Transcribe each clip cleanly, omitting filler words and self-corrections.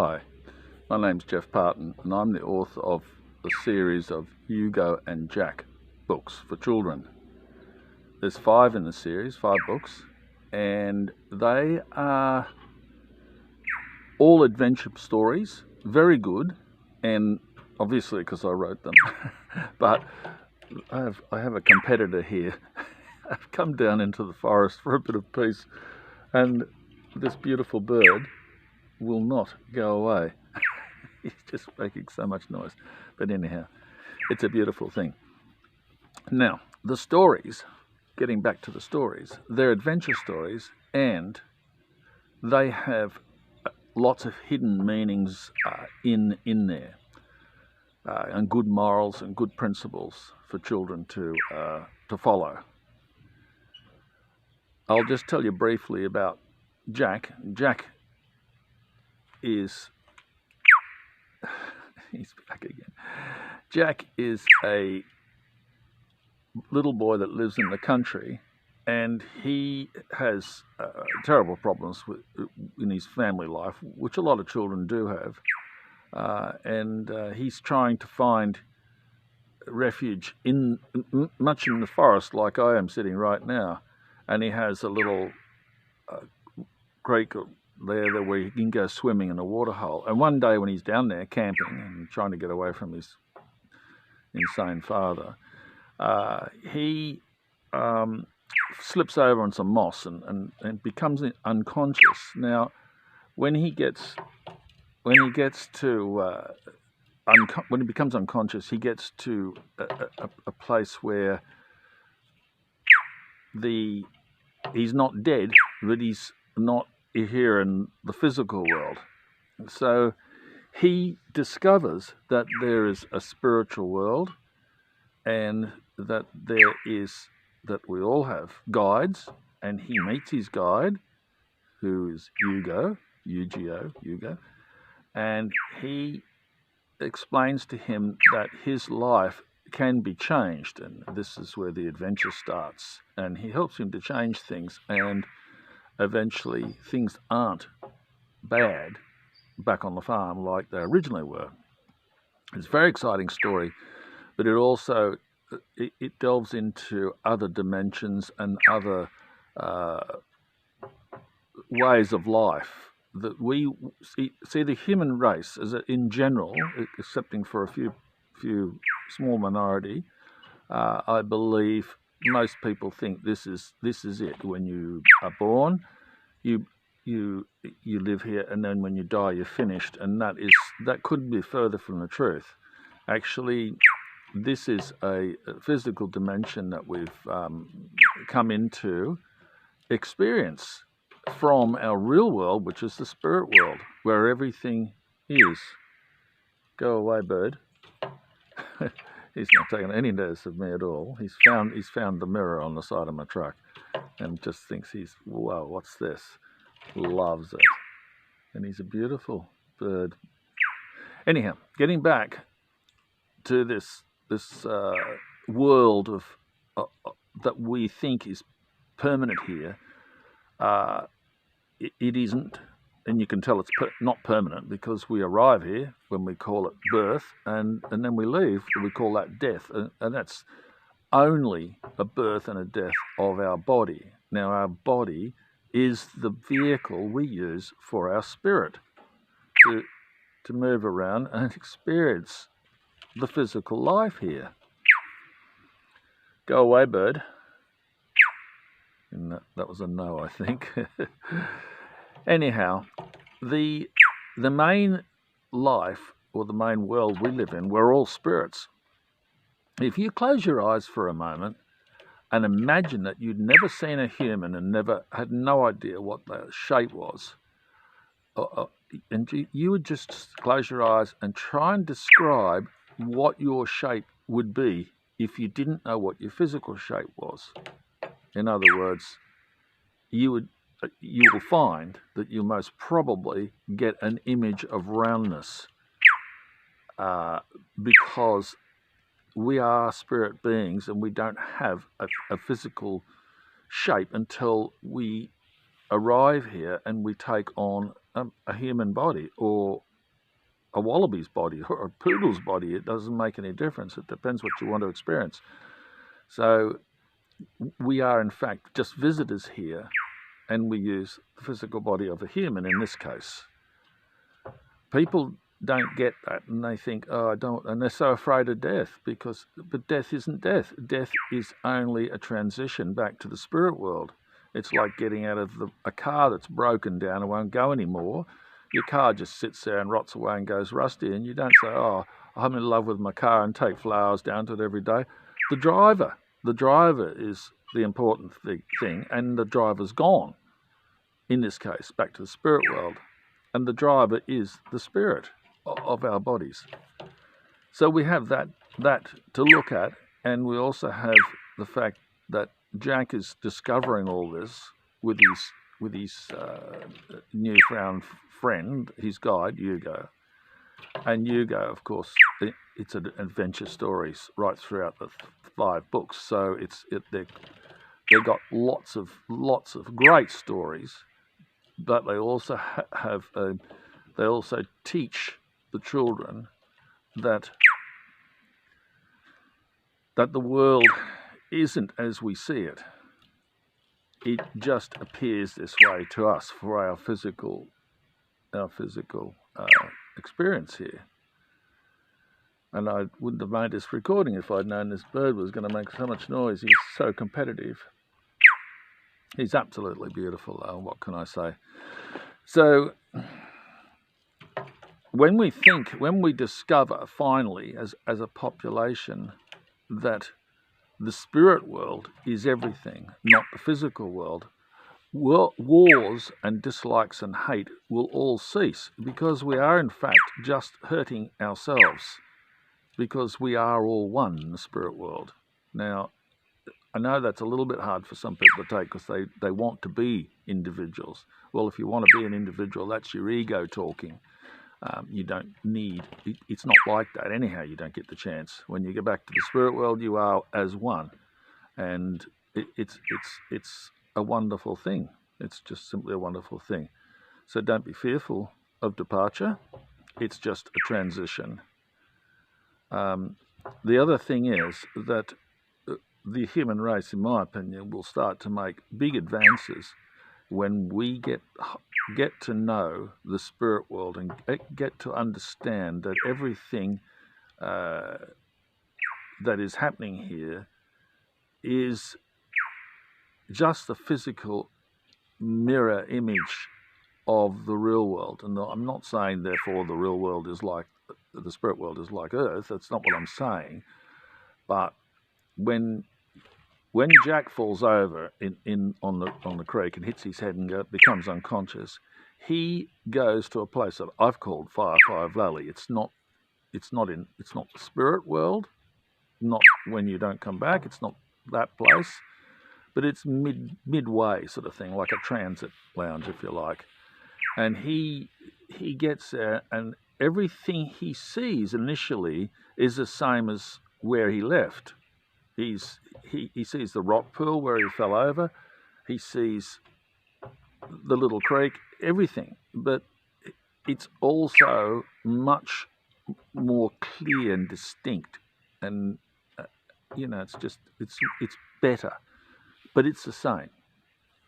Hi, my name's Jeff Parton and I'm the author of the series of Hugo and Jack books for children. There's 5 in the series, 5 books, and they are all adventure stories, very good, and obviously because I wrote them, but I have a competitor here. I've come down into the forest for a bit of peace, and this beautiful bird will not go away. He's just making so much noise. But anyhow, it's a beautiful thing. Now, the stories, getting back to the stories, they're adventure stories, and they have lots of hidden meanings in there, and good morals and good principles for children to follow. I'll just tell you briefly about Jack. Jack is he's back again. Jack is a little boy that lives in the country, and he has terrible problems in his family life, which a lot of children do have, and he's trying to find refuge much in the forest, like I am sitting right now, and he has a little creek there where he can go swimming in a water hole. And one day when he's down there camping and trying to get away from his insane father, he slips over on some moss and becomes unconscious. Now, when he becomes unconscious, he gets to a place where he's not dead, but he's not here in the physical world. So he discovers that there is a spiritual world, and that we all have guides, and he meets his guide, who is Hugo, Hugo, and he explains to him that his life can be changed, and this is where the adventure starts, and he helps him to change things, and eventually things aren't bad back on the farm like they originally were. It's a very exciting story, but it also it delves into other dimensions and other ways of life that we see the human race as in general, excepting for a few small minority. I believe most people think this is it. When you are born, you live here, and then when you die, you're finished. And that couldn't be further from the truth. Actually, this is a physical dimension that we've come into experience from our real world, which is the spirit world, where everything is. Go away, bird. He's not taking any notice of me at all. He's found the mirror on the side of my truck and just thinks whoa, what's this? Loves it. And he's a beautiful bird. Anyhow, getting back to this world of that we think is permanent here, it isn't. And you can tell it's not permanent because we arrive here when we call it birth, and then we leave, we call that death. And that's only a birth and a death of our body. Now, our body is the vehicle we use for our spirit to move around and experience the physical life here. Go away, bird. And that was a no, I think. Anyhow, the main life, or the main world we live in, we're all spirits. If you close your eyes for a moment and imagine that you'd never seen a human and had no idea what their shape was, and you would just close your eyes and try and describe what your shape would be if you didn't know what your physical shape was. In other words, you will find that you most probably get an image of roundness, because we are spirit beings and we don't have a physical shape until we arrive here and we take on a human body, or a wallaby's body or a poodle's body. It doesn't make any difference. It depends what you want to experience. So we are, in fact, just visitors here, and we use the physical body of a human in this case. People don't get that, and they think, oh, I don't, and they're so afraid of death, but death isn't death. Death is only a transition back to the spirit world. It's like getting out of a car that's broken down and won't go anymore. Your car just sits there and rots away and goes rusty, and you don't say, oh, I'm in love with my car and take flowers down to it every day. The driver is the important thing, and the driver's gone, in this case, back to the spirit world. And the driver is the spirit of our bodies. So we have that to look at, and we also have the fact that Jack is discovering all this with his newfound friend, his guide, Hugo. And Hugo, of course, it's an adventure stories right throughout the 5 books. So they've got lots of great stories, but they also they also teach the children that the world isn't as we see it. It just appears this way to us for our physical experience here. And I wouldn't have made this recording if I'd known this bird was going to make so much noise. He's so competitive. He's absolutely beautiful, though. What can I say? So when we discover finally as a population that the spirit world is everything, not the physical world, wars and dislikes and hate will all cease, because we are in fact just hurting ourselves, because we are all one in the spirit world. Now, I know that's a little bit hard for some people to take, because they want to be individuals. Well, if you want to be an individual, that's your ego talking. You don't need, it's not like that anyhow. You don't get the chance. When you go back to the spirit world, you are as one, and it's a wonderful thing. It's just simply a wonderful thing. So don't be fearful of departure. It's just a transition. The other thing is that the human race, in my opinion, will start to make big advances when we get to know the spirit world and get to understand that everything that is happening here is just the physical mirror image of the real world. And I'm not saying, therefore, the real world is like, the spirit world is like Earth. That's not what I'm saying. But when Jack falls over on the creek and hits his head and becomes unconscious, he goes to a place that I've called Firefly Valley. It's not the spirit world, not when you don't come back. It's not that place, but it's midway sort of thing, like a transit lounge, if you like. And he gets there, and everything he sees initially is the same as where he left. He sees the rock pool where he fell over. He sees the little creek, everything. But it's also much more clear and distinct. And, it's better. But it's the same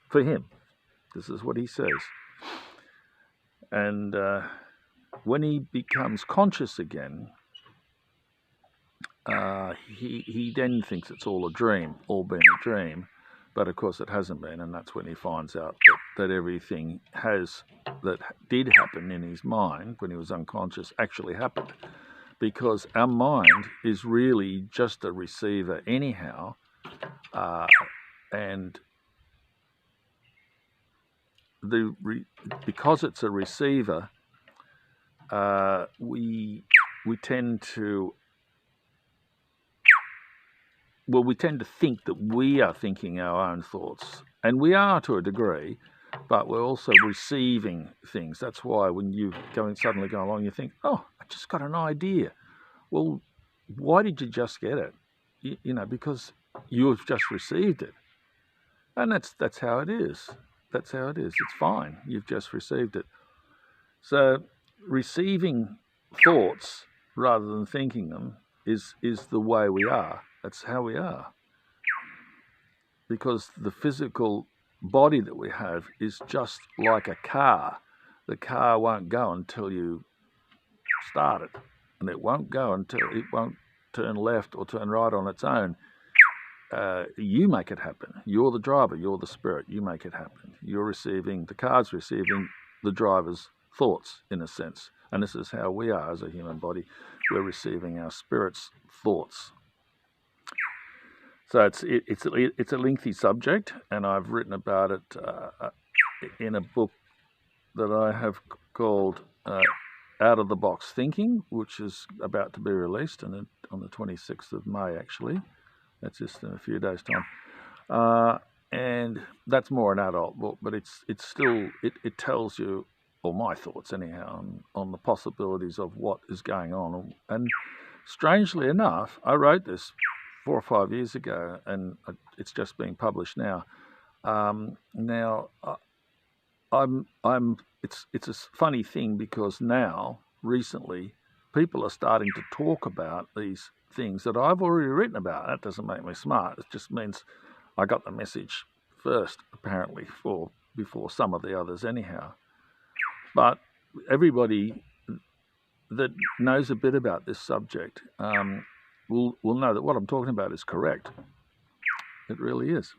for him. This is what he says. And when he becomes conscious again, he then thinks it's all been a dream, but of course it hasn't been, and that's when he finds out that everything that did happen in his mind when he was unconscious actually happened, because our mind is really just a receiver anyhow, and because it's a receiver, we tend to think that we are thinking our own thoughts, and we are to a degree, but we're also receiving things. That's why when you suddenly go along, you think, oh, I just got an idea. Well, why did you just get it? Because you've just received it. And that's how it is. That's how it is. It's fine. You've just received it. So receiving thoughts rather than thinking them is the way we are. That's how we are. Because the physical body that we have is just like a car. The car won't go until you start it, and it won't go until it won't turn left or turn right on its own. You make it happen. You're the driver. You're the spirit. You make it happen. The car's receiving the driver's thoughts, in a sense. And this is how we are as a human body. We're receiving our spirit's thoughts. So it's a lengthy subject, and I've written about it in a book that I have called Out of the Box Thinking, which is about to be released on the 26th of May, actually. That's just in a few days' time. And that's more an adult book, but it tells you, or my thoughts anyhow, on the possibilities of what is going on. And strangely enough, I wrote this 4 or 5 years ago, and it's just being published now. It's a funny thing, because now, recently, people are starting to talk about these things that I've already written about. That doesn't make me smart. It just means I got the message first, apparently, before some of the others anyhow. But everybody that knows a bit about this subject will know that what I'm talking about is correct. It really is.